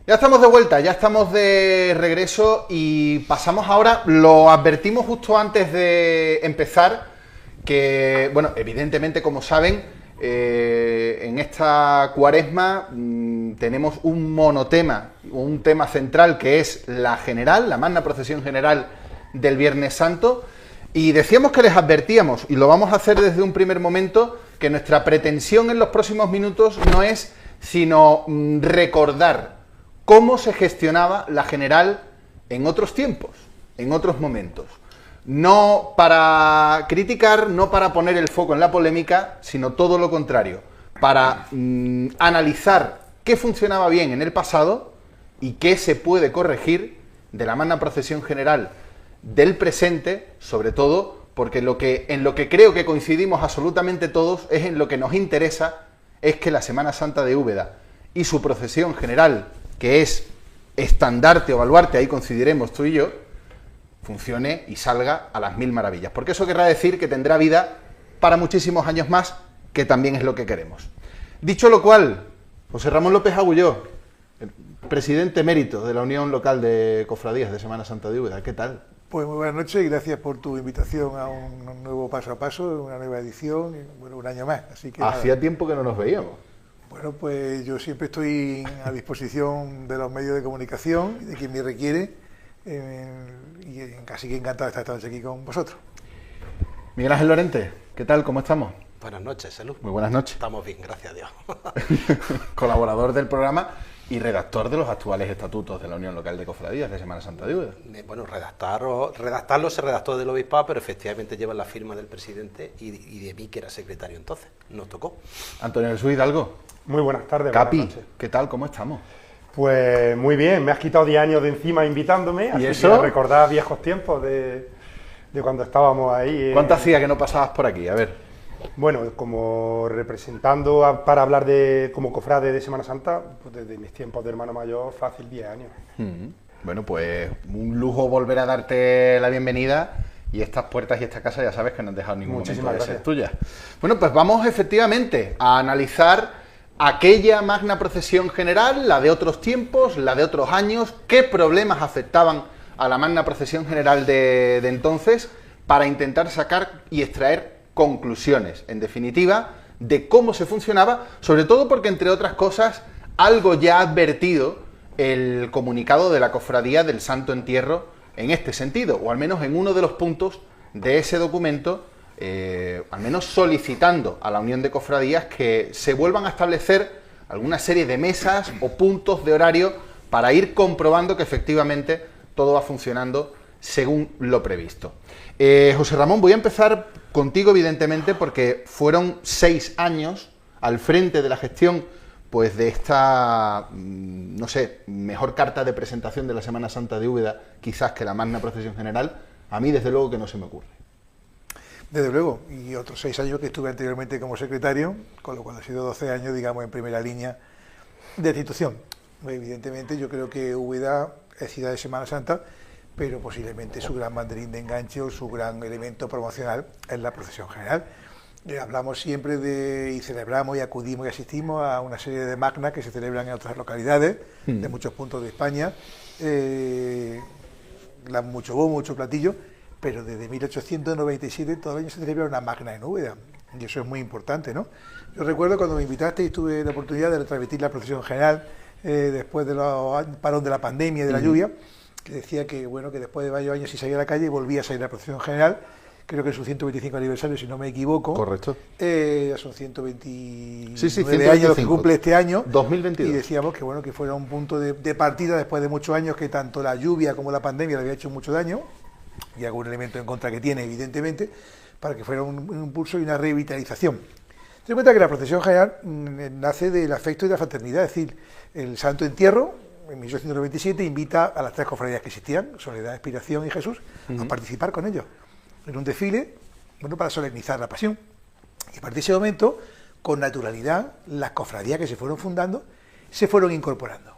Ya estamos de vuelta, ya estamos de regreso y pasamos ahora, lo advertimos justo antes de empezar, que, bueno, evidentemente, como saben, en esta cuaresma tenemos un monotema, un tema central que es la general, la magna procesión general del Viernes Santo, y decíamos que les advertíamos, y lo vamos a hacer desde un primer momento, que nuestra pretensión en los próximos minutos no es sino recordar cómo se gestionaba la general en otros tiempos, en otros momentos. No para criticar, no para poner el foco en la polémica, sino todo lo contrario, para analizar qué funcionaba bien en el pasado y qué se puede corregir de la magna procesión general del presente, sobre todo porque en lo que creo que coincidimos absolutamente todos es en lo que nos interesa, es que la Semana Santa de Úbeda y su procesión general, que es estandarte o baluarte, ahí coincidiremos tú y yo, funcione y salga a las mil maravillas. Porque eso querrá decir que tendrá vida para muchísimos años más, que también es lo que queremos. Dicho lo cual, José Ramón López Agulló, el presidente emérito de la Unión Local de Cofradías de Semana Santa de Úbeda, ¿qué tal? Pues muy buenas noches y gracias por tu invitación a un nuevo paso a paso, una nueva edición, y bueno, un año más. Así que hacía tiempo que no nos veíamos. Bueno, pues yo siempre estoy a disposición de los medios de comunicación y de quien me requiere, y casi que encantado de estar esta noche aquí con vosotros. Miguel Ángel Lorente, ¿qué tal? ¿Cómo estamos? Buenas noches, salud. Muy buenas noches. Estamos bien, gracias a Dios. Colaborador del programa y redactor de los actuales estatutos de la Unión Local de Cofradías de Semana Santa de Úbeda. Bueno, redactarlo se redactó del obispado, pero efectivamente lleva la firma del presidente y de mí, que era secretario entonces. Nos tocó. Antonio Jesús Hidalgo. Muy buenas tardes. Capi, buenas noches. ¿Qué tal? ¿Cómo estamos? Pues muy bien, me has quitado 10 años de encima invitándome, así eso? que recordar viejos tiempos de cuando estábamos ahí. ¿Cuánto hacía que no pasabas por aquí? A ver. Bueno, como representando para hablar como cofrade de Semana Santa, pues desde mis tiempos de hermano mayor, fácil 10 años. Bueno, pues un lujo volver a darte la bienvenida, y estas puertas y esta casa ya sabes que no han dejado ningún momento de ser tuyas. Bueno, pues vamos efectivamente a analizar aquella magna procesión general, la de otros tiempos, la de otros años, qué problemas afectaban a la magna procesión general de entonces, para intentar sacar y extraer conclusiones, en definitiva, de cómo se funcionaba, sobre todo porque, entre otras cosas, algo ya ha advertido el comunicado de la Cofradía del Santo Entierro en este sentido, o al menos en uno de los puntos de ese documento, al menos solicitando a la Unión de Cofradías que se vuelvan a establecer alguna serie de mesas o puntos de horario para ir comprobando que efectivamente todo va funcionando según lo previsto. José Ramón, voy a empezar contigo, evidentemente, porque fueron 6 años al frente de la gestión, pues, de esta, no sé, mejor carta de presentación de la Semana Santa de Úbeda, quizás, que la magna procesión general. A mí, desde luego, que no se me ocurre. Desde luego, y otros 6 años que estuve anteriormente como secretario, con lo cual ha sido 12 años, digamos, en primera línea de institución. Evidentemente, yo creo que Úbeda es ciudad de Semana Santa, pero posiblemente su gran banderín de enganche o su gran elemento promocional es la procesión general. Hablamos siempre y celebramos y acudimos y asistimos a una serie de magnas que se celebran en otras localidades de muchos puntos de España, mucho bombo, mucho platillo, pero desde 1897 todavía se celebra una magna en Úbeda, y eso es muy importante, ¿no? Yo recuerdo cuando me invitaste y tuve la oportunidad de retransmitir la procesión general después del parón de la pandemia y de la lluvia, que decía que, bueno, que después de varios años sí salía a la calle y volvía a salir a la procesión general, creo que es su 125 aniversario, si no me equivoco. Correcto. Ya son 129 125. años lo que cumple este año. 2022. Y decíamos que, bueno, que fuera un punto de partida después de muchos años que tanto la lluvia como la pandemia le había hecho mucho daño, y algún elemento en contra que tiene, evidentemente, para que fuera un impulso y una revitalización. Ten en cuenta que la procesión general nace del afecto y de la fraternidad, es decir, el Santo Entierro, en 1897, invita a las 3 cofradías que existían, Soledad, Expiración y Jesús, a participar con ellos en un desfile, bueno, para solemnizar la pasión. Y a partir de ese momento, con naturalidad, las cofradías que se fueron fundando se fueron incorporando.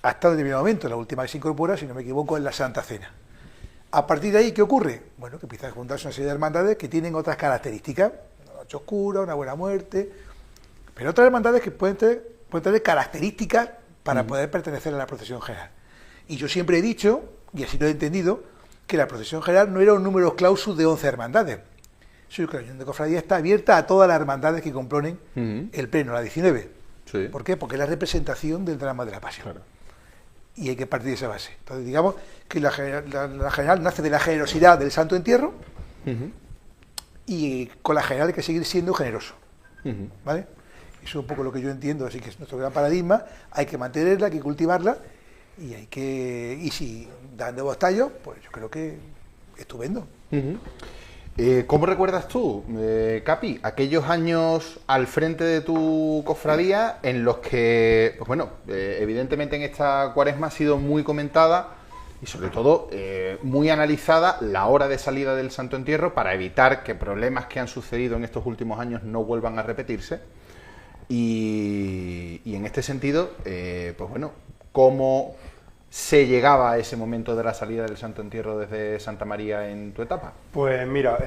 Hasta un determinado momento, la última que se incorpora, si no me equivoco, es la Santa Cena. A partir de ahí, ¿qué ocurre? Bueno, que empiezan a fundarse una serie de hermandades que tienen otras características, una noche oscura, una buena muerte, pero otras hermandades que pueden tener características para poder pertenecer a la procesión general. Y yo siempre he dicho, y así lo he entendido, que la procesión general no era un número clausus de 11 hermandades, sino que la Unión de Cofradías está abierta a todas las hermandades que componen el pleno, la 19. Sí. ¿Por qué? Porque es la representación del drama de la pasión. Claro. Y hay que partir de esa base. Entonces, digamos que la general nace de la generosidad del Santo Entierro, y con la general hay que seguir siendo generoso. ¿Vale? Eso es un poco lo que yo entiendo, así que es nuestro gran paradigma, hay que mantenerla, hay que cultivarla, y si dan nuevos tallos, pues yo creo que estupendo. ¿Cómo recuerdas tú, Capi, aquellos años al frente de tu cofradía en los que, pues bueno, evidentemente en esta cuaresma ha sido muy comentada y sobre todo muy analizada la hora de salida del Santo Entierro para evitar que problemas que han sucedido en estos últimos años no vuelvan a repetirse? Y en este sentido, pues bueno, ¿cómo se llegaba a ese momento de la salida del Santo Entierro desde Santa María en tu etapa? Pues mira,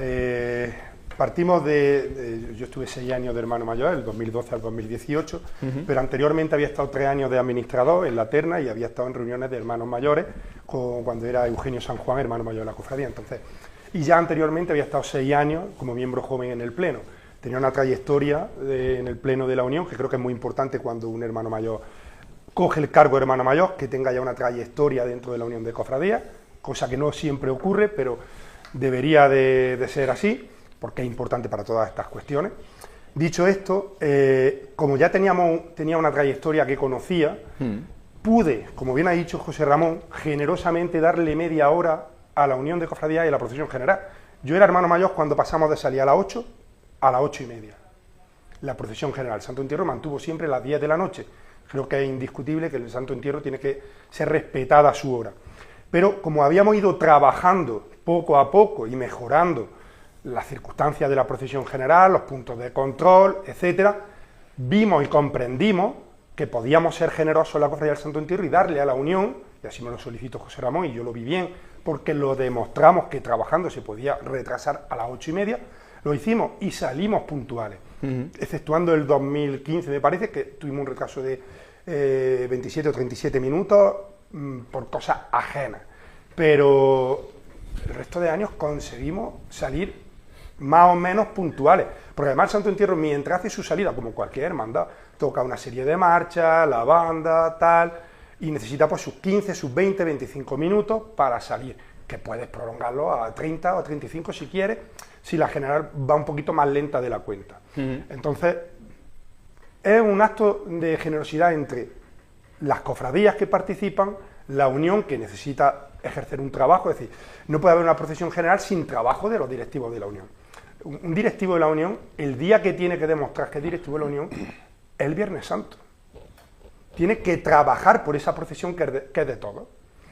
partimos yo estuve 6 años de hermano mayor, del 2012 al 2018, pero anteriormente había estado 3 años de administrador en la terna y había estado en reuniones de hermanos mayores cuando era Eugenio San Juan, hermano mayor de la cofradía. Entonces, y ya anteriormente había estado 6 años como miembro joven en el Pleno. Tenía una trayectoria en el Pleno de la Unión, que creo que es muy importante cuando un hermano mayor coge el cargo de hermano mayor, que tenga ya una trayectoria dentro de la Unión de Cofradías, cosa que no siempre ocurre, pero debería de ser así, porque es importante para todas estas cuestiones. Dicho esto, como ya tenía una trayectoria que conocía, pude, como bien ha dicho José Ramón, generosamente darle media hora a la Unión de Cofradías y a la procesión general. Yo era hermano mayor cuando pasamos de salir a las 8 a las 8:30. La procesión general, Santo Entierro, mantuvo siempre las 10 de la noche. Creo que es indiscutible que el Santo Entierro tiene que ser respetada su hora. Pero como habíamos ido trabajando poco a poco y mejorando las circunstancias de la procesión general, los puntos de control, etcétera, vimos y comprendimos que podíamos ser generosos en la cofradía del Santo Entierro y darle a la Unión, y así me lo solicitó José Ramón y yo lo vi bien, porque lo demostramos que trabajando se podía retrasar a las 8:30, lo hicimos y salimos puntuales, exceptuando el 2015, me parece, que tuvimos un retraso de 27 o 37 minutos por cosas ajenas. Pero el resto de años conseguimos salir más o menos puntuales, porque además el Santo Entierro, mientras hace su salida, como cualquier hermandad, toca una serie de marchas, la banda, tal, y necesita pues sus 15, sus 20, 25 minutos para salir, que puedes prolongarlo a 30 o 35 si quieres, si la general va un poquito más lenta de la cuenta. Entonces, es un acto de generosidad entre las cofradías que participan, la Unión que necesita ejercer un trabajo, es decir, no puede haber una procesión general sin trabajo de los directivos de la Unión. Un directivo de la Unión, el día que tiene que demostrar que es directivo de la Unión, es el Viernes Santo. Tiene que trabajar por esa procesión que es de todos.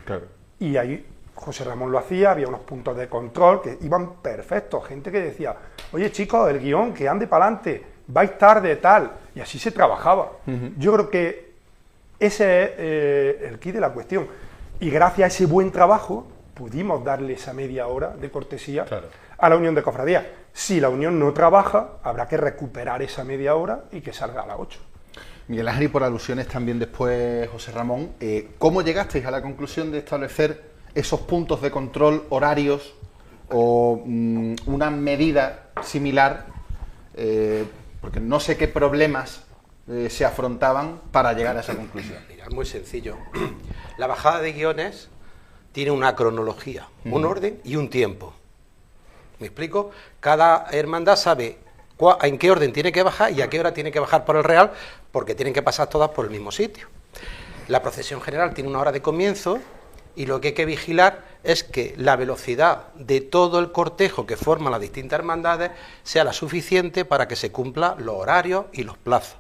Claro. Y ahí José Ramón lo hacía, había unos puntos de control que iban perfectos, gente que decía, oye chicos, el guión, que ande para adelante, vais tarde, tal, y así se trabajaba. Yo creo que ese es el quid de la cuestión. Y gracias a ese buen trabajo pudimos darle esa media hora de cortesía a la Unión de Cofradías. Si la Unión no trabaja, habrá que recuperar esa media hora y que salga a las 8. Miguel Ángel, y por alusiones también después, José Ramón, ¿cómo llegasteis a la conclusión de establecer esos puntos de control horarios o una medida similar? Porque no sé qué problemas se afrontaban para llegar a esa conclusión. Mira, es muy sencillo. La bajada de guiones tiene una cronología, un orden y un tiempo. ¿Me explico? Cada hermandad sabe en qué orden tiene que bajar y a qué hora tiene que bajar por el Real, porque tienen que pasar todas por el mismo sitio. La procesión general tiene una hora de comienzo y lo que hay que vigilar es que la velocidad de todo el cortejo que forman las distintas hermandades sea la suficiente para que se cumplan los horarios y los plazos.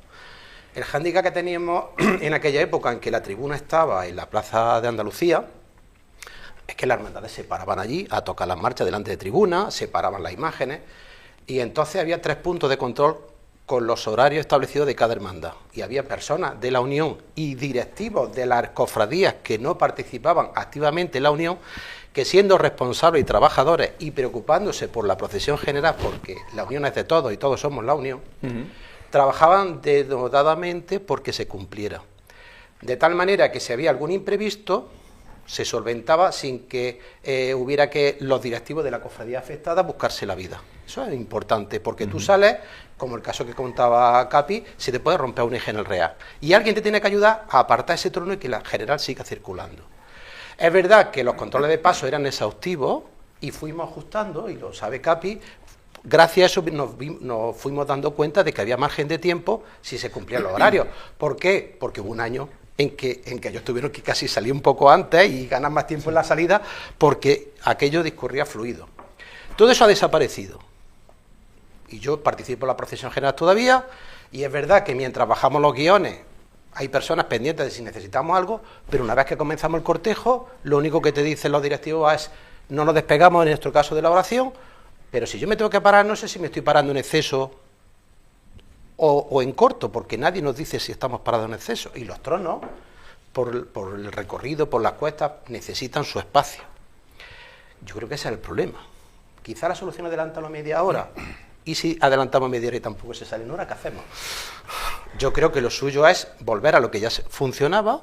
El hándicap que teníamos en aquella época en que la tribuna estaba en la Plaza de Andalucía es que las hermandades se paraban allí a tocar las marchas delante de tribuna, se paraban las imágenes y entonces había 3 puntos de control con los horarios establecidos de cada hermandad. Y había personas de la Unión y directivos de las cofradías que no participaban activamente en la Unión, que siendo responsables y trabajadores y preocupándose por la procesión general, porque la Unión es de todos y todos somos la Unión, trabajaban denodadamente porque se cumpliera. De tal manera que si había algún imprevisto, se solventaba sin que hubiera que los directivos de la cofradía afectada buscarse la vida. Eso es importante, porque tú sales, como el caso que contaba Capi, se te puede romper un eje en el real. Y alguien te tiene que ayudar a apartar ese trono y que la general siga circulando. Es verdad que los controles de paso eran exhaustivos y fuimos ajustando, y lo sabe Capi. Gracias a eso nos fuimos dando cuenta de que había margen de tiempo si se cumplían los horarios. ¿Por qué? Porque hubo un año en que ellos tuvieron que casi salir un poco antes y ganar más tiempo en la salida, porque aquello discurría fluido. Todo eso ha desaparecido. Y yo participo en la procesión general todavía, y es verdad que mientras bajamos los guiones hay personas pendientes de si necesitamos algo, pero una vez que comenzamos el cortejo, lo único que te dicen los directivos es: no nos despegamos en nuestro caso de la oración, pero si yo me tengo que parar, no sé si me estoy parando en exceso o en corto, porque nadie nos dice si estamos parados en exceso. Y los tronos, por el recorrido, por las cuestas, necesitan su espacio. Yo creo que ese es el problema. Quizá la solución es adelantarlo media hora. Y si adelantamos media hora y tampoco se sale en hora, ¿qué hacemos? Yo creo que lo suyo es volver a lo que ya funcionaba,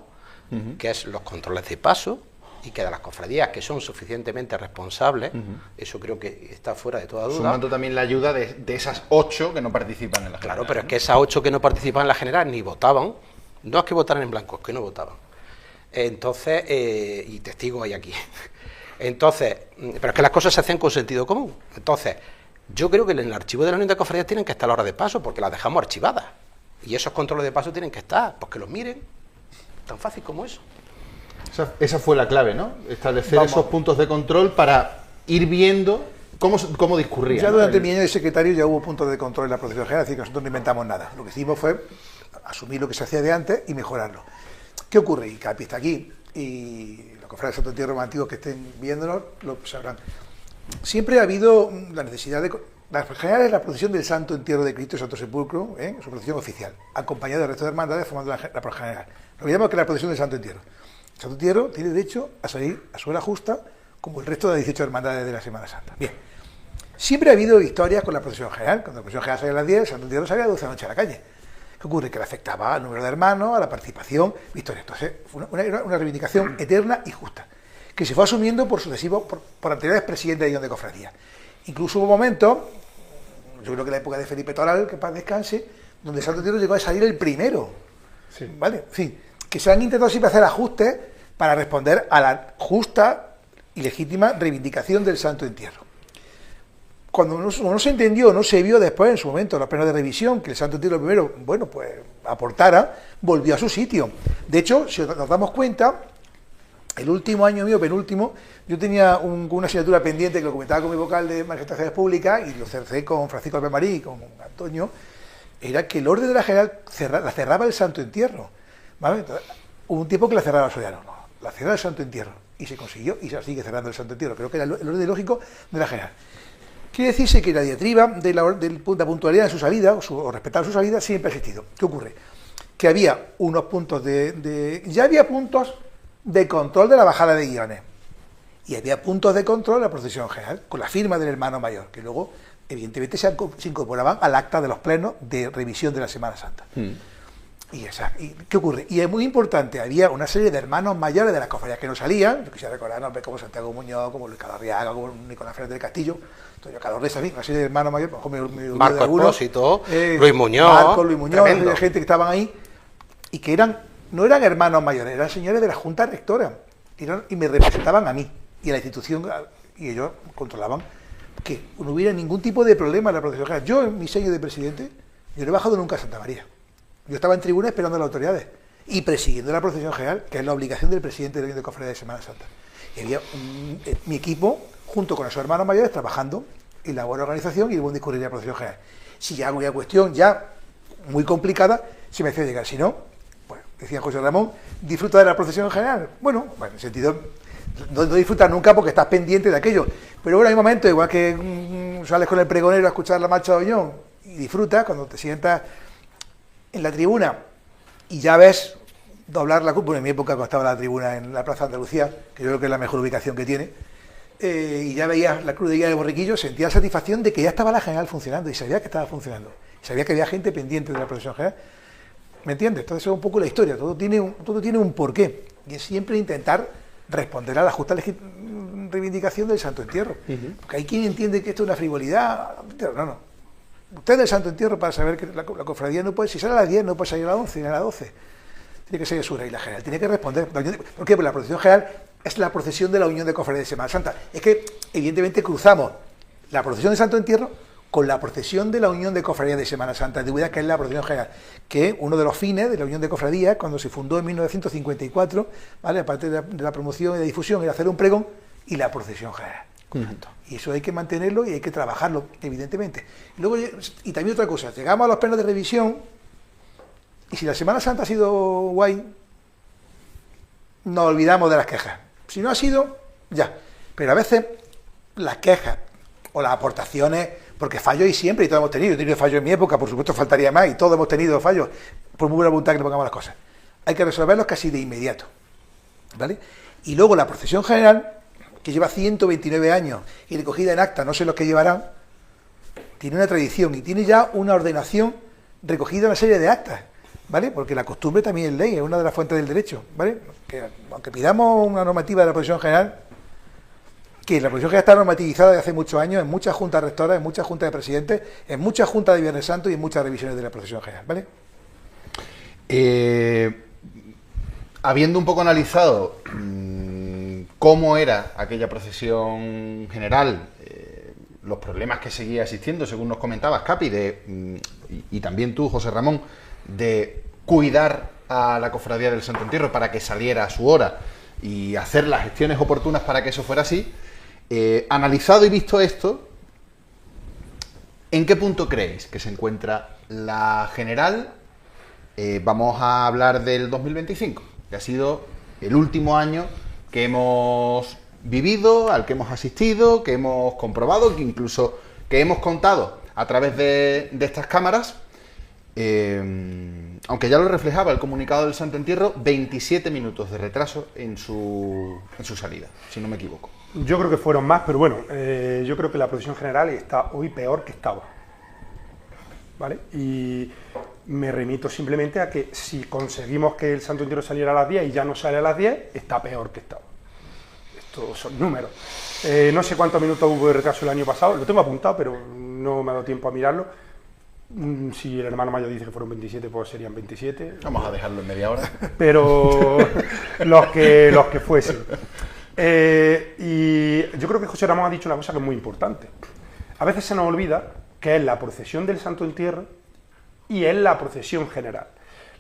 que es los controles de paso, y que de las cofradías que son suficientemente responsables, eso creo que está fuera de toda duda. Sumando también la ayuda de esas 8 que no participan en la general. Claro, pero es que esas 8 que no participan en la general ni votaban, no es que votaran en blanco, es que no votaban. Entonces, y testigos hay aquí. Entonces, pero es que las cosas se hacen con sentido común. Entonces, yo creo que en el archivo de la Unión de Cofradías tienen que estar las horas de paso, porque las dejamos archivadas. Y esos controles de paso tienen que estar, pues que los miren, tan fácil como eso. Esa fue la clave, ¿no? Establecer esos puntos de control para ir viendo cómo discurría. Ya durante mi año de secretario ya hubo puntos de control en la procesión general, es decir, que nosotros no inventamos nnada. Lo que hicimos fue asumir lo que se hacía de antes y mejorarlo. ¿Qué ocurre? Y Capi está aquí, y los cofrades de Santo Entierro antiguos que estén viéndonos lo sabrán. Siempre ha habido la necesidad de... La general es la procesión del Santo Entierro de Cristo y Santo Sepulcro, su procesión oficial, acompañada del resto de hermandades formando la procesión general. Lo llamamos que es la procesión del Santo Entierro. El Santo Entierro tiene derecho a salir a su hora justa, como el resto de las 18 hermandades de la Semana Santa. Bien, siempre ha habido historias con la procesión general. Cuando la procesión general salía a las 10, el Santo Entierro salía a las 12 de la noche a la calle. ¿Qué ocurre? Que le afectaba al número de hermanos, a la participación, historia. Entonces, fue una reivindicación eterna y justa, que se fue asumiendo por sucesivos, por anteriores presidentes de Unión de Cofradías. Incluso hubo momentos, yo creo que en la época de Felipe Toral, que paz descanse, donde el Santo Entierro llegó a salir el primero. Sí. ¿Vale? En fin, que se han intentado siempre hacer ajustes para responder a la justa y legítima reivindicación del Santo Entierro. Cuando no se entendió, no se vio después en su momento, en los plenos de revisión, que el Santo Entierro primero, bueno, pues aportara, volvió a su sitio. De hecho, si nos damos cuenta, el último año mío, penúltimo, yo tenía una asignatura pendiente que lo comentaba con mi vocal de Manifestaciones Públicas y lo cerré con Francisco Albert Marí y con Antonio, era que el orden de la general la cerraba el Santo Entierro. ¿Vale? Entonces, hubo un tiempo que la cerraba el Soriano, no, la cerraba el Santo Entierro y se consiguió y se sigue cerrando el Santo Entierro. Creo que era el orden lógico de la general. Quiere decirse que la diatriba de la puntualidad en su salida, o respetar su salida, siempre ha existido. ¿Qué ocurre? Que había unos puntos ya había puntos de control de la bajada de guiones y había puntos de control de la procesión general, con la firma del hermano mayor, que luego, evidentemente, se incorporaban al acta de los plenos de revisión de la Semana Santa. ¿Y qué ocurre? Y es muy importante, había una serie de hermanos mayores de las cofradías que no salían, yo quisiera recordar nombres como Santiago Muñoz, como Luis Calarriaga, como Nicolás Fernández del Castillo, Antonio Calorres, una serie de hermanos mayores, Marco Espósito, Luis Muñoz, Luis Muñoz, gente que estaban ahí, y que no eran hermanos mayores, eran señores de la Junta Rectora, y me representaban a mí, y a la institución, y ellos controlaban que no hubiera ningún tipo de problema en la procesión general. Yo, en mi sello de presidente, yo no he bajado nunca a Santa María. Yo estaba en tribuna esperando a las autoridades y presidiendo la procesión general, que es la obligación del presidente de la Unión de Cofradías de Semana Santa. Y había mi equipo, junto con esos hermanos mayores, trabajando en la buena organización y el buen discurrir de la procesión general. Si ya había cuestión ya muy complicada, se me hacía llegar. Si no, pues, decía José Ramón, disfruta de la procesión general. Bueno, en el sentido, no disfrutas nunca porque estás pendiente de aquello. Pero bueno, hay momentos, igual que sales con el pregonero a escuchar la marcha de Oñón y disfrutas cuando te sientas en la tribuna y ya ves doblar la cruz. Bueno, en mi época cuando estaba la tribuna en la Plaza de Andalucía, que yo creo que es la mejor ubicación que tiene, y ya veías la cruz de guía de Borriquillo, sentía la satisfacción de que ya estaba la general funcionando y sabía que estaba funcionando, sabía que había gente pendiente de la procesión general. ¿Me entiendes? Entonces eso es un poco la historia, todo tiene un porqué, y es siempre intentar responder a la justa reivindicación del Santo Entierro. Porque hay quien entiende que esto es una frivolidad. No. Usted del Santo Entierro, para saber que la cofradía no puede, si sale a las 10, no puede salir a las 11 ni a las 12. Tiene que ser su regla general, tiene que responder. ¿Por qué? Porque la procesión general es la procesión de la Unión de Cofradías de Semana Santa. Es que, evidentemente, cruzamos la procesión de Santo Entierro con la procesión de la Unión de Cofradías de Semana Santa de Úbeda, que es la procesión general, que uno de los fines de la Unión de Cofradías, cuando se fundó en 1954, ¿vale? Aparte de la promoción y de difusión, era hacer un pregón y la procesión general. Correcto. Y eso hay que mantenerlo y hay que trabajarlo, evidentemente. Y también otra cosa, llegamos a los plenos de revisión, y si la Semana Santa ha sido guay, nos olvidamos de las quejas. Si no ha sido, ya. Pero a veces las quejas o las aportaciones, porque fallos hay siempre y todos hemos tenido. Yo he tenido fallos en mi época, por supuesto faltaría más, y todos hemos tenido fallos, por muy buena voluntad que le pongamos las cosas. Hay que resolverlos casi de inmediato, ¿vale? Y luego la procesión general, que lleva 129 años y recogida en acta, no sé los que llevarán, tiene una tradición y tiene ya una ordenación recogida en una serie de actas, ¿vale? Porque la costumbre también es ley, es una de las fuentes del derecho, ¿vale? Que aunque pidamos una normativa de la procesión general, que la procesión general está normativizada desde hace muchos años en muchas juntas rectoras, en muchas juntas de presidentes, en muchas juntas de Viernes Santo y en muchas revisiones de la procesión general, ¿vale? Habiendo un poco analizado cómo era aquella procesión general, los problemas que seguía existiendo, según nos comentabas, Capi, y también tú, José Ramón, de cuidar a la Cofradía del Santo Entierro para que saliera a su hora y hacer las gestiones oportunas para que eso fuera así, analizado y visto esto, ¿en qué punto creéis que se encuentra la general? Vamos a hablar del 2025, que ha sido el último año que hemos vivido, al que hemos asistido, que hemos comprobado, que incluso que hemos contado a través de estas cámaras, aunque ya lo reflejaba el comunicado del Santo Entierro, 27 minutos de retraso en su salida, si no me equivoco. Yo creo que fueron más, pero bueno, yo creo que la procesión general está hoy peor que estaba, ¿vale? Y me remito simplemente a que si conseguimos que el Santo Entierro saliera a las 10 y ya no sale a las 10, está peor que estaba. Estos son números. No sé cuántos minutos hubo de retraso el año pasado, lo tengo apuntado, pero no me ha dado tiempo a mirarlo. Si el hermano mayor dice que fueron 27, pues serían 27. Vamos a dejarlo en media hora. Pero los que fuesen. Y yo creo que José Ramón ha dicho una cosa que es muy importante. A veces se nos olvida que es la procesión del Santo Entierro y es la procesión general.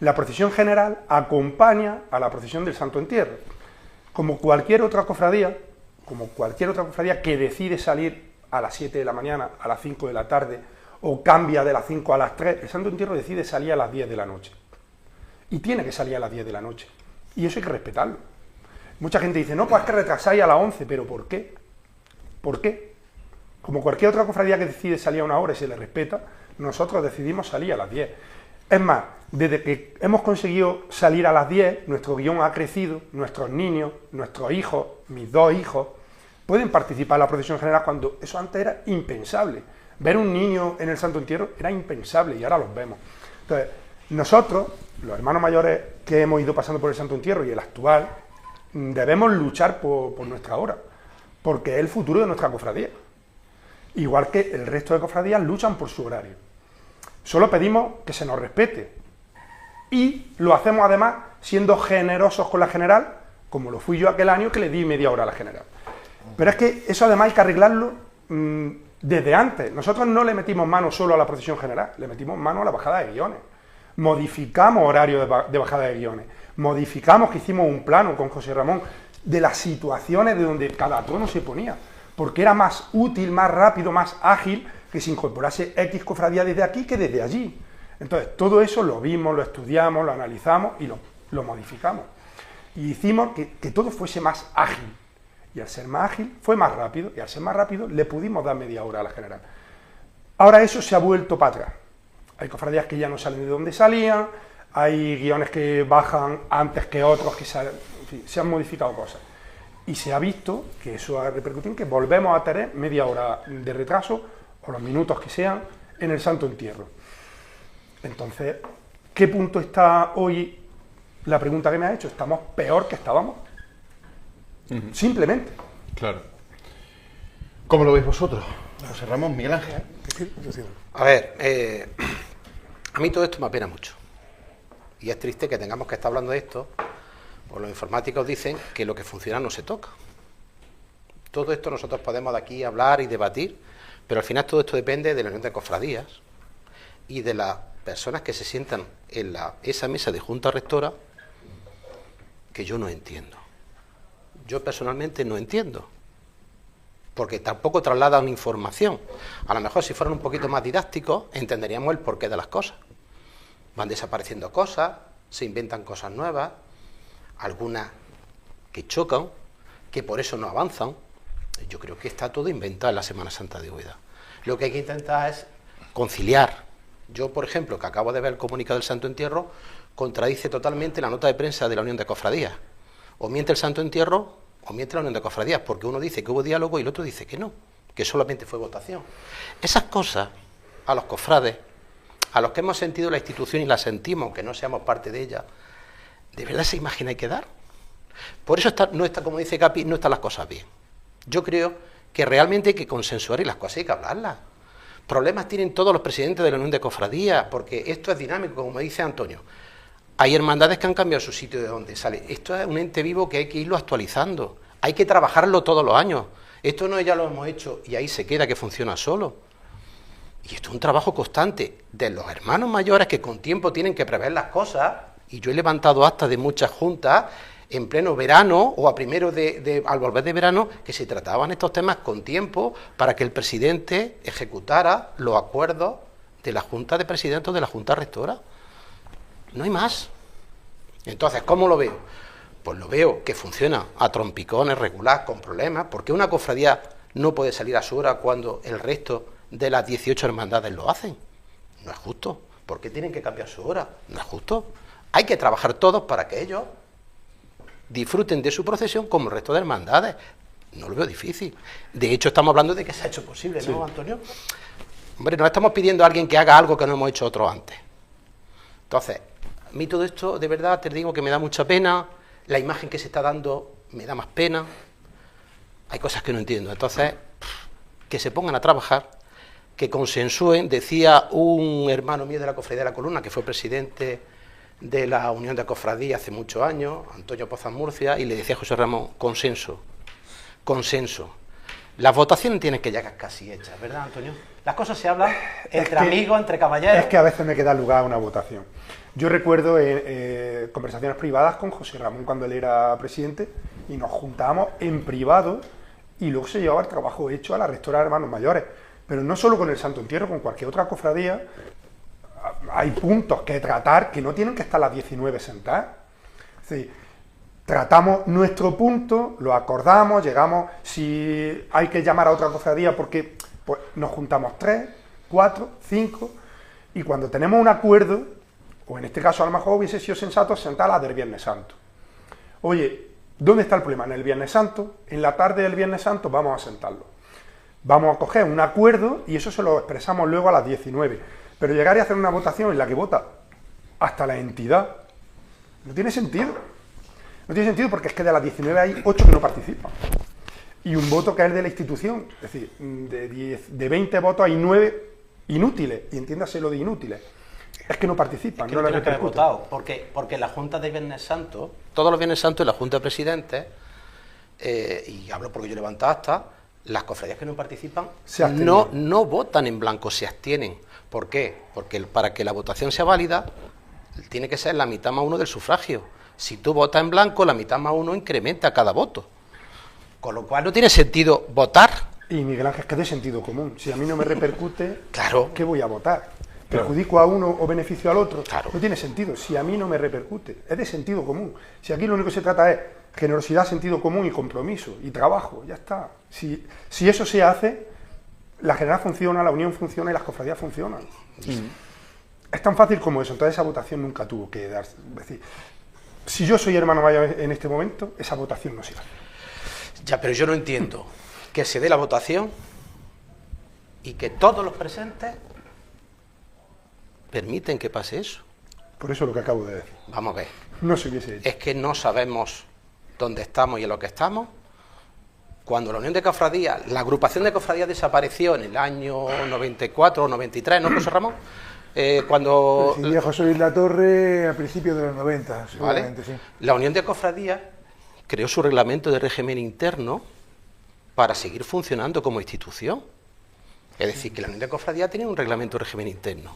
La procesión general acompaña a la procesión del Santo Entierro. Como cualquier otra cofradía que decide salir a las 7 de la mañana, a las 5 de la tarde, o cambia de las 5 a las 3, el Santo Entierro decide salir a las 10 de la noche. Y tiene que salir a las 10 de la noche. Y eso hay que respetarlo. Mucha gente dice, no, pues es que retrasáis a las 11, pero ¿por qué? ¿Por qué? Como cualquier otra cofradía que decide salir a una hora y se le respeta, nosotros decidimos salir a las 10. Es más, desde que hemos conseguido salir a las 10, nuestro guión ha crecido, nuestros niños, nuestros hijos, mis 2 hijos, pueden participar en la procesión general cuando eso antes era impensable. Ver un niño en el Santo Entierro era impensable y ahora los vemos. Entonces, nosotros, los hermanos mayores que hemos ido pasando por el Santo Entierro y el actual, debemos luchar por nuestra hora, porque es el futuro de nuestra cofradía. Igual que el resto de cofradías luchan por su horario. Solo pedimos que se nos respete. Y lo hacemos además siendo generosos con la general, como lo fui yo aquel año que le di media hora a la general. Pero es que eso además hay que arreglarlo desde antes. Nosotros no le metimos mano solo a la procesión general, le metimos mano a la bajada de guiones. Modificamos horario de bajada de guiones. Modificamos, que hicimos un plano con José Ramón de las situaciones de donde cada tono se ponía. Porque era más útil, más rápido, más ágil que se incorporase X cofradía desde aquí que desde allí. Entonces, todo eso lo vimos, lo estudiamos, lo analizamos y lo modificamos. Y hicimos que todo fuese más ágil. Y al ser más ágil, fue más rápido. Y al ser más rápido, le pudimos dar media hora a la general. Ahora eso se ha vuelto para atrás. Hay cofradías que ya no salen de donde salían, hay guiones que bajan antes que otros, que en fin, se han modificado cosas. Y se ha visto que eso ha repercutido en que volvemos a tener media hora de retraso, o los minutos que sean, en el Santo Entierro. Entonces, ¿Qué punto está hoy la pregunta que me has hecho? ¿Estamos peor que estábamos? Simplemente. Claro. ¿Cómo lo veis vosotros? José Ramón, Miguel Ángel. A ver, a mí todo esto me apena mucho. Y es triste que tengamos que estar hablando de esto, pues los informáticos dicen que lo que funciona no se toca. Todo esto nosotros podemos de aquí hablar y debatir, pero al final todo esto depende de la unión de cofradías y de las personas que se sientan en esa mesa de junta rectora, que yo no entiendo. Yo personalmente no entiendo, porque tampoco trasladan información. A lo mejor si fueran un poquito más didácticos, entenderíamos el porqué de las cosas. Van desapareciendo cosas, se inventan cosas nuevas, algunas que chocan, que por eso no avanzan. Yo creo que está todo inventado en la Semana Santa de Úbeda. Lo que hay que intentar es conciliar. Yo, por ejemplo, que acabo de ver el comunicado del Santo Entierro, contradice totalmente la nota de prensa de la Unión de Cofradías. O miente el Santo Entierro o miente la Unión de Cofradías, porque uno dice que hubo diálogo y el otro dice que no, que solamente fue votación. Esas cosas, a los cofrades, a los que hemos sentido la institución y la sentimos, aunque no seamos parte de ella, ¿de verdad esa imagen hay que dar? Por eso no está, como dice Capi, no están las cosas bien. Yo creo que realmente hay que consensuar y las cosas hay que hablarlas. Problemas tienen todos los presidentes de la Unión de Cofradías, porque esto es dinámico, como dice Antonio. Hay hermandades que han cambiado su sitio de donde sale. Esto es un ente vivo que hay que irlo actualizando. Hay que trabajarlo todos los años. Esto no ya lo hemos hecho y ahí se queda, que funciona solo. Y esto es un trabajo constante de los hermanos mayores que con tiempo tienen que prever las cosas. Y yo he levantado actas de muchas juntas en pleno verano o a primero al volver de verano, que se trataban estos temas con tiempo para que el presidente ejecutara los acuerdos de la Junta de Presidentes de la Junta Rectora. No hay más. Entonces, ¿cómo lo veo? Pues lo veo que funciona a trompicones, regular, con problemas, porque una cofradía no puede salir a su hora cuando el resto de las 18 hermandades lo hacen. No es justo. ¿Por qué tienen que cambiar su hora? No es justo. Hay que trabajar todos para que ellos disfruten de su procesión como el resto de hermandades. No lo veo difícil. De hecho, estamos hablando de que se ha hecho posible, ¿no, sí, Antonio? Hombre, no estamos pidiendo a alguien que haga algo que no hemos hecho otros antes. Entonces, a mí todo esto, de verdad, te digo que me da mucha pena. La imagen que se está dando me da más pena. Hay cosas que no entiendo. Entonces, que se pongan a trabajar, que consensúen. Decía un hermano mío de la Cofradía de la Columna, que fue presidente de la Unión de Cofradías hace muchos años, Antonio Pozas Murcia, y le decía a José Ramón, consenso. Las votaciones tienen que llegar casi hechas, ¿verdad, Antonio? Las cosas se hablan entre amigos, entre caballeros. Es que a veces me queda lugar a una votación. Yo recuerdo conversaciones privadas con José Ramón cuando él era presidente, y nos juntábamos en privado y luego se llevaba el trabajo hecho a la rectora de hermanos mayores. Pero no solo con el Santo Entierro, con cualquier otra cofradía, hay puntos que tratar que no tienen que estar las 19 sentadas. Es decir, tratamos nuestro punto, lo acordamos, llegamos, si hay que llamar a otra cofradía porque pues, nos juntamos 3, 4, 5, y cuando tenemos un acuerdo, o en este caso a lo mejor hubiese sido sensato sentar a la del Viernes Santo. Oye, ¿dónde está el problema? En el Viernes Santo, en la tarde del Viernes Santo vamos a sentarlo. Vamos a coger un acuerdo y eso se lo expresamos luego a las 19. Pero llegar y hacer una votación en la que vota hasta la entidad no tiene sentido. No tiene sentido porque es que de las 19 hay 8 que no participan. Y un voto que es el de la institución. Es decir, de 20 votos hay 9 inútiles. Y entiéndase lo de inútiles. Es que no participan. Es que no tienen que haber votado. Porque en la Junta de Viernes Santo, todos los Viernes Santos en la Junta de Presidentes, y hablo porque yo levanto acta, las cofradías que no participan no votan en blanco, se abstienen. ¿Por qué? Porque para que la votación sea válida, tiene que ser la mitad más uno del sufragio. Si tú votas en blanco, la mitad más uno incrementa cada voto. Con lo cual no tiene sentido votar. Y Miguel Ángel, es que es de sentido común. Si a mí no me repercute, claro, ¿qué voy a votar? ¿Perjudico a uno o beneficio al otro? Claro. No tiene sentido. Si a mí no me repercute, es de sentido común. Si aquí lo único que se trata es generosidad, sentido común y compromiso y trabajo, ya está. Si eso se hace, la general funciona, la unión funciona y las cofradías funcionan. Es tan fácil como eso. Entonces esa votación nunca tuvo que darse. Es decir, si yo soy hermano mayor en este momento, esa votación no se hace. Ya, pero yo no entiendo que se dé la votación y que todos los presentes permiten que pase eso. Por eso lo que acabo de decir. Vamos a ver. No se hubiese hecho. Es que no sabemos dónde estamos y en lo que estamos. Cuando la Unión de Cofradías, la agrupación de cofradías desapareció en el año 94 o 93, ¿no, José Ramón? Cuando... Presidía José Luis Latorre a principios de los 90, ¿Vale? seguramente, sí. La Unión de Cofradías creó su reglamento de régimen interno para seguir funcionando como institución. Es decir, que la Unión de Cofradías tenía un reglamento de régimen interno.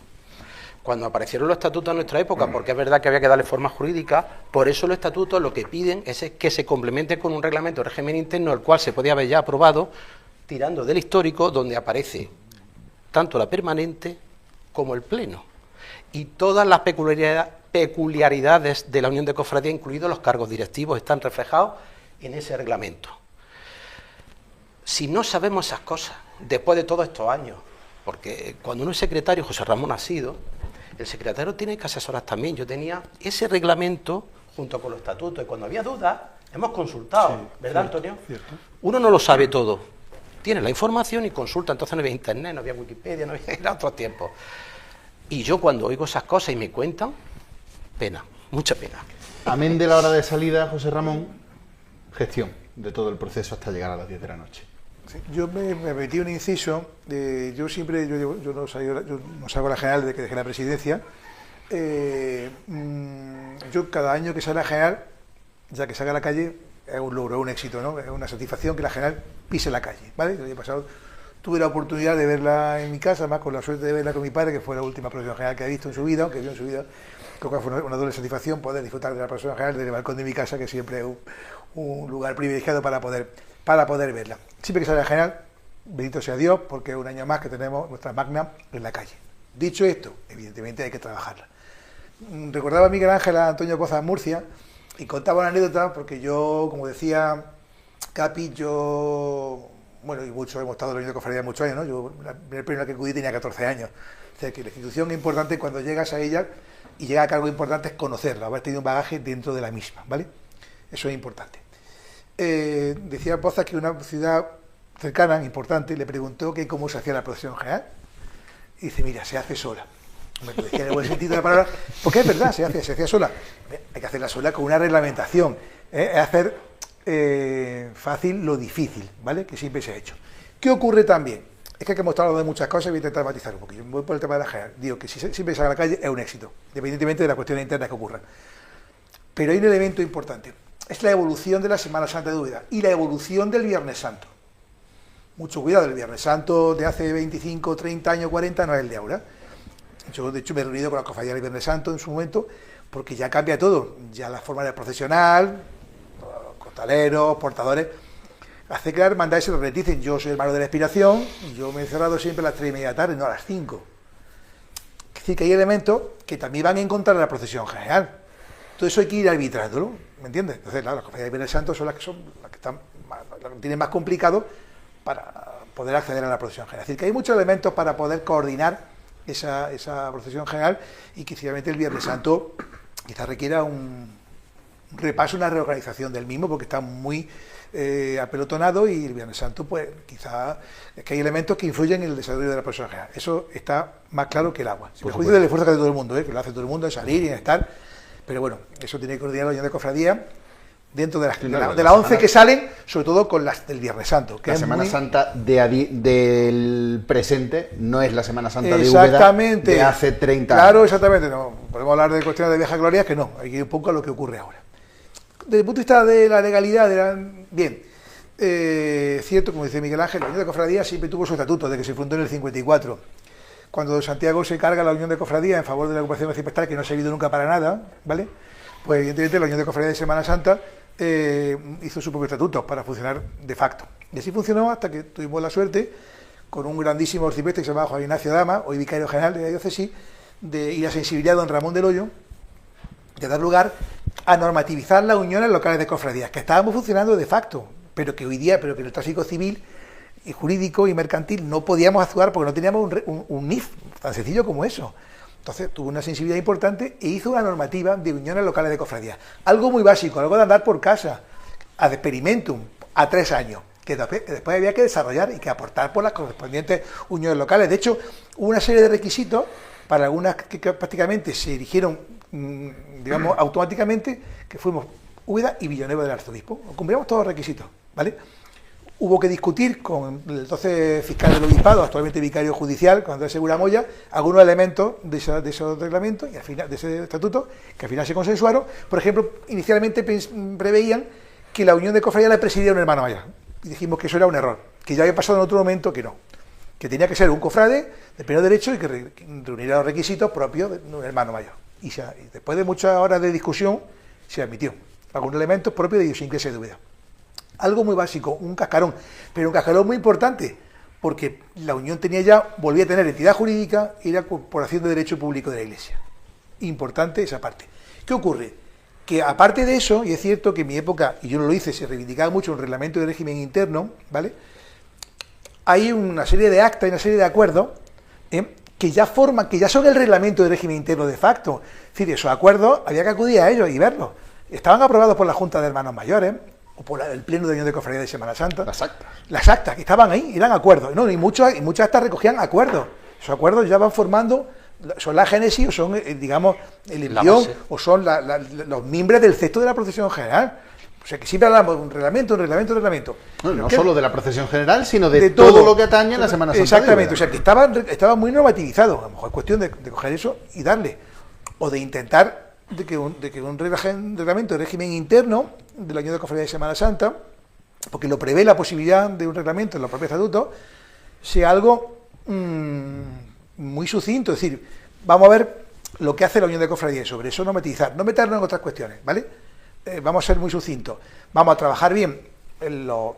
Cuando aparecieron los estatutos en nuestra época, porque es verdad que había que darle forma jurídica, por eso los estatutos lo que piden es que se complemente con un reglamento de régimen interno, el cual se podía haber ya aprobado, tirando del histórico, donde aparece tanto la permanente como el pleno. Y todas las peculiaridades de la Unión de Cofradías, incluidos los cargos directivos, están reflejados en ese reglamento. Si no sabemos esas cosas, después de todos estos años, porque cuando uno es secretario, José Ramón ha sido, el secretario tiene que asesorar también. Yo tenía ese reglamento junto con los estatutos y cuando había dudas hemos consultado, Sí, ¿verdad, cierto, Antonio? cierto. Uno no lo sabe todo, tiene la información y consulta, entonces no había internet, no había Wikipedia, no había, era otro tiempo. Y yo cuando oigo esas cosas y me cuentan, pena, mucha pena. Amén de la hora de salida, José Ramón, gestión de todo el proceso hasta llegar a las 10 de la noche. Sí, yo me metí un inciso, yo no salgo a la general desde que dejé la presidencia. Yo cada año que sale a la general, ya que salga a la calle, es un logro, es un éxito, ¿no? Es una satisfacción que la general pise la calle, ¿vale? El año pasado tuve la oportunidad de verla en mi casa, más con la suerte de verla con mi padre, que fue la última procesión general que ha visto en su vida, aunque vio en su vida. Creo que fue una doble satisfacción poder disfrutar de la procesión general desde el balcón de mi casa, que siempre es un lugar privilegiado para poder verla. Siempre que sale la general, bendito sea Dios, porque es un año más que tenemos nuestra magna en la calle. Dicho esto, evidentemente hay que trabajarla. Recordaba a Miguel Ángel a Antonio Pozas Murcia y contaba una anécdota, porque yo, como decía Capi, bueno, y muchos hemos estado en la Unión de Cofradías muchos años, ¿no? Yo, la primera premio que acudí tenía 14 años. O sea, que la institución es importante cuando llegas a ella y llega a cargo importante es conocerla, haber tenido un bagaje dentro de la misma, ¿vale? Eso es importante. Decía Pozas que una ciudad cercana, importante, le preguntó que cómo se hacía la procesión general. Y dice, mira, se hace sola. Me decía en el buen sentido de la palabra, porque es verdad, se hacía sola. Hay que hacerla sola con una reglamentación. Es hacer fácil lo difícil, ¿vale? Que siempre se ha hecho. ¿Qué ocurre también? Es que hemos hablado de muchas cosas y voy a intentar matizar un poquito. Voy por el tema de la general. Digo que si siempre sale a la calle es un éxito, independientemente de las cuestiones internas que ocurran. Pero hay un elemento importante. Es la evolución de la Semana Santa de Úbeda y la evolución del Viernes Santo. Mucho cuidado, el Viernes Santo de hace 25, 30 años, 40 no es el de ahora. Yo, de hecho, me he reunido con la cofradía del Viernes Santo en su momento, porque ya cambia todo. Ya la forma de procesional, costaleros, portadores. Hace que las hermandades se repeticen. Yo soy hermano de la Expiración y yo me he cerrado siempre a las 3:30 de la tarde, no a las 5. Es decir, que hay elementos que también van en contra de la procesión general. Todo eso hay que ir arbitrándolo, ¿me entiendes? Entonces, claro, las cofradías del Viernes Santo son las que tienen más complicado para poder acceder a la procesión general. Es decir, que hay muchos elementos para poder coordinar esa procesión general y que finalmente el Viernes Santo quizás requiera un repaso, una reorganización del mismo, porque está muy apelotonado y el Viernes Santo, pues quizás es que hay elementos que influyen en el desarrollo de la procesión general. Eso está más claro que el agua. Sin perjuicio del esfuerzo que hace todo el mundo, que lo hace todo el mundo, en salir y en estar, pero bueno, eso tiene que coordinar la Unión de Cofradía dentro de las 11 que salen, sobre todo con las del Viernes Santo. Que la es Semana muy... Santa del presente no es la Semana Santa de exactamente. Úbeda de hace 30 años. Claro, exactamente. No podemos hablar de cuestiones de viejas glorias, que no, hay que ir un poco a lo que ocurre ahora. Desde el punto de vista de la legalidad, bien, cierto, como dice Miguel Ángel, la Unión de Cofradías siempre tuvo su estatuto, de que se fundó en el 54. Cuando Santiago se carga la Unión de Cofradías en favor de la ocupación municipal, que no ha servido nunca para nada, ¿vale? Pues evidentemente la Unión de Cofradías de Semana Santa hizo su propio estatuto para funcionar de facto. Y así funcionó hasta que tuvimos la suerte, con un grandísimo arcipreste que se llamaba Juan Ignacio Dama, hoy vicario general de la diócesis, y la sensibilidad de don Ramón del Hoyo, de dar lugar a normativizar las uniones locales de cofradías, que estábamos funcionando de facto, pero que hoy día, pero que en el tráfico civil y jurídico y mercantil no podíamos actuar porque no teníamos un NIF tan sencillo como eso. Entonces tuvo una sensibilidad importante e hizo una normativa de uniones locales de cofradías. Algo muy básico, algo de andar por casa, ad experimentum, a 3 años, que después había que desarrollar y que aportar por las correspondientes uniones locales. De hecho, hubo una serie de requisitos para algunas que prácticamente se erigieron digamos, automáticamente que fuimos Úbeda y Villanueva del Arzobispo. Cumplíamos todos los requisitos, ¿vale? Hubo que discutir con el entonces fiscal del obispado, actualmente vicario judicial, con Andrés Segura Moya, algunos elementos de esos reglamentos y al final de ese estatuto, que al final se consensuaron. Por ejemplo, inicialmente preveían que la unión de cofradía la presidía un hermano mayor. Y dijimos que eso era un error, que ya había pasado en otro momento que no, que tenía que ser un cofrade de pleno derecho y que reuniera los requisitos propios de un hermano mayor. Y después de muchas horas de discusión, se admitió algunos elementos propios de idiosincrasia de Úbeda. Algo muy básico, un cascarón, pero un cascarón muy importante, porque la unión volvía a tener entidad jurídica y era corporación de derecho público de la Iglesia. Importante esa parte. ¿Qué ocurre? Que aparte de eso, y es cierto que en mi época, y yo no lo hice, se reivindicaba mucho un reglamento de régimen interno, ¿vale? Hay una serie de actas y una serie de acuerdos que ya son el reglamento de régimen interno de facto. Es decir, esos acuerdos había que acudir a ellos y verlos. Estaban aprobados por la Junta de Hermanos Mayores, o por el Pleno de Unión de Cofradía de Semana Santa. Las actas que estaban ahí eran acuerdos, ¿no? Y muchas actas recogían acuerdos. Esos acuerdos ya van formando, son la génesis, o son, digamos, el embrión, o son los mimbres del cesto de la procesión general. O sea, que siempre hablamos de un reglamento. No solo de la procesión general, sino de todo lo que atañe a la Semana Santa. Exactamente, o sea, que estaba muy normativizado. A lo mejor es cuestión de coger eso y darle, o de intentar de que un reglamento de régimen interno de la Unión de Cofradía de Semana Santa, porque lo prevé la posibilidad de un reglamento en los propios estatutos, sea algo muy sucinto. Es decir, vamos a ver lo que hace la Unión de Cofradía y sobre eso no meternos en otras cuestiones, ¿vale? Vamos a ser muy sucintos. Vamos a trabajar bien en lo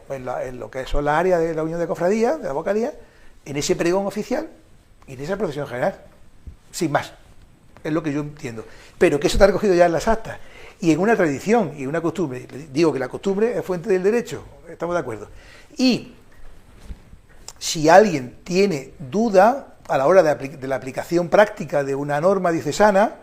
que son las áreas de la Unión de Cofradía, de la vocalía, en ese pregón oficial y en esa procesión general, sin más. Es lo que yo entiendo. Pero que eso está recogido ya en las actas y en una tradición y en una costumbre. Digo que la costumbre es fuente del derecho, estamos de acuerdo. Y si alguien tiene duda a la hora de la aplicación práctica de una norma diocesana,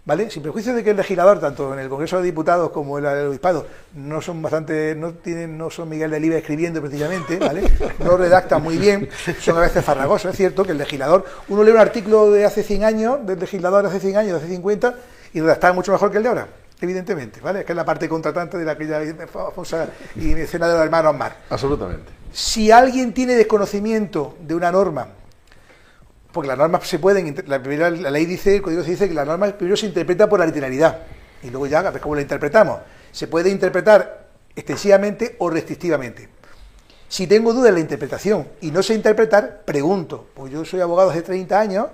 ¿vale? Sin prejuicio de que el legislador, tanto en el Congreso de Diputados como en el Obispado, no son Miguel de Oliva escribiendo precisamente, ¿vale? No redactan muy bien, son a veces farragosos. Es cierto que el legislador, uno lee un artículo de hace 100 años, del legislador de hace 100 años, de hace 50, y redactar mucho mejor que el de ahora, evidentemente, ¿vale? Que es la parte contratante de aquella famosa y escena de los hermanos Mar. Absolutamente. Si alguien tiene desconocimiento de una norma, porque las normas se pueden, la ley dice, el código dice que las normas primero se interpreta por la literalidad y luego ya a ver cómo la interpretamos. Se puede interpretar extensivamente o restrictivamente. Si tengo dudas en la interpretación y no sé interpretar, pregunto, porque yo soy abogado hace 30 años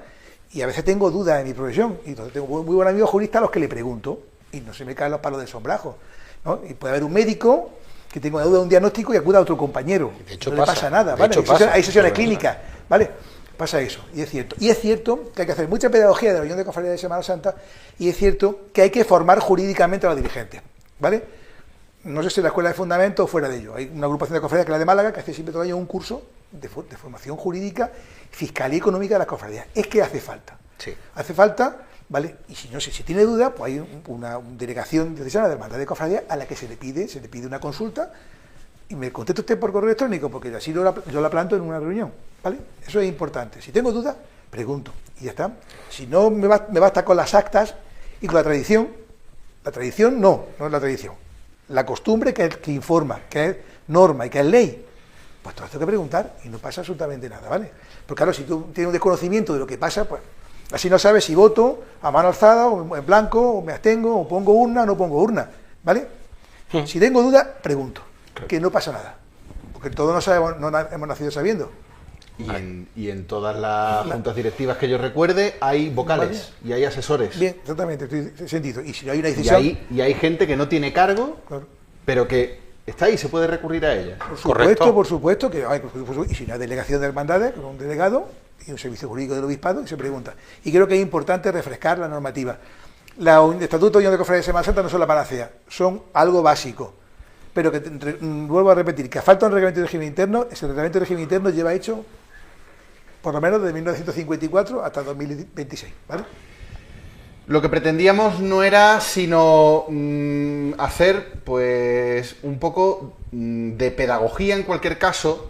y a veces tengo dudas en mi profesión y entonces tengo muy buenos amigos juristas a los que le pregunto y no se me caen los palos del sombrajo, ¿no? Y puede haber un médico que tenga una duda de un diagnóstico y acuda a otro compañero. De hecho, no le pasa nada, ¿vale? Hay sesiones clínicas, ¿vale? Pasa eso, y es cierto. Y es cierto que hay que hacer mucha pedagogía de la Unión de Cofradía de Semana Santa, y es cierto que hay que formar jurídicamente a los dirigentes, ¿vale? No sé si en la Escuela de Fundamento o fuera de ello. Hay una agrupación de cofradías, que es la de Málaga, que hace siempre todo el año un curso de formación jurídica, fiscal y económica de las cofradías. Es que hace falta. Sí. Hace falta, ¿vale? Y si no sé si tiene duda, pues hay una delegación diocesana de hermandad de cofradías a la que se le pide una consulta. Y me contesta usted por correo electrónico, porque así yo la planto en una reunión, ¿vale? Eso es importante. Si tengo dudas, pregunto, y ya está. Si no, me basta con las actas y con la tradición. La tradición no es la tradición. La costumbre que informa, que es norma y que es ley. Pues todo esto hay que preguntar y no pasa absolutamente nada, ¿vale? Porque claro, si tú tienes un desconocimiento de lo que pasa, pues así no sabes si voto a mano alzada, o en blanco, o me abstengo, o pongo urna o no pongo urna, ¿vale? Si tengo dudas, pregunto. Que no pasa nada, porque todos no hemos nacido sabiendo. Y en todas las juntas directivas que yo recuerde hay vocales, ¿vale? Y hay asesores. Bien, exactamente, estoy sentido. Y si no hay una decisión... Y hay gente que no tiene cargo, claro, pero que está ahí, se puede recurrir a ella. Por supuesto que hay. Y si no hay delegación de hermandades, con un delegado y un servicio jurídico del obispado, y se pregunta. Y creo que es importante refrescar la normativa. El Estatuto de Unión de Cofradía de Semana Santa no son la panacea, son algo básico. Pero que, vuelvo a repetir, que falta un reglamento de régimen interno. Ese reglamento de régimen interno lleva hecho por lo menos desde 1954 hasta 2026, ¿vale? Lo que pretendíamos no era sino hacer pues un poco de pedagogía en cualquier caso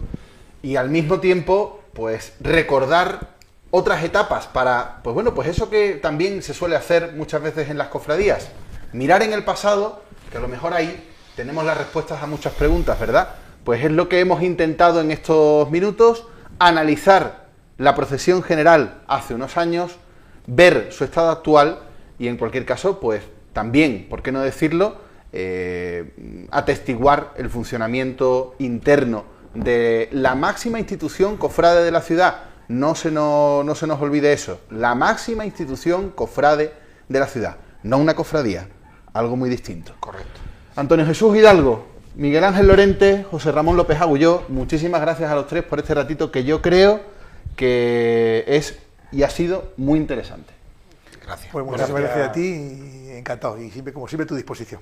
y al mismo tiempo pues recordar otras etapas para, pues bueno, pues eso que también se suele hacer muchas veces en las cofradías, mirar en el pasado, que a lo mejor ahí tenemos las respuestas a muchas preguntas, ¿verdad? Pues es lo que hemos intentado en estos minutos, analizar la procesión general hace unos años, ver su estado actual y en cualquier caso, pues también, ¿por qué no decirlo?, atestiguar el funcionamiento interno de la máxima institución cofrade de la ciudad. No se nos olvide eso, la máxima institución cofrade de la ciudad, no una cofradía, algo muy distinto. Correcto. Antonio Jesús Hidalgo, Miguel Ángel Lorente, José Ramón López Agulló, muchísimas gracias a los tres por este ratito que yo creo que es y ha sido muy interesante. Gracias. Pues muchas gracias a ti y encantado. Y siempre, como siempre, a tu disposición.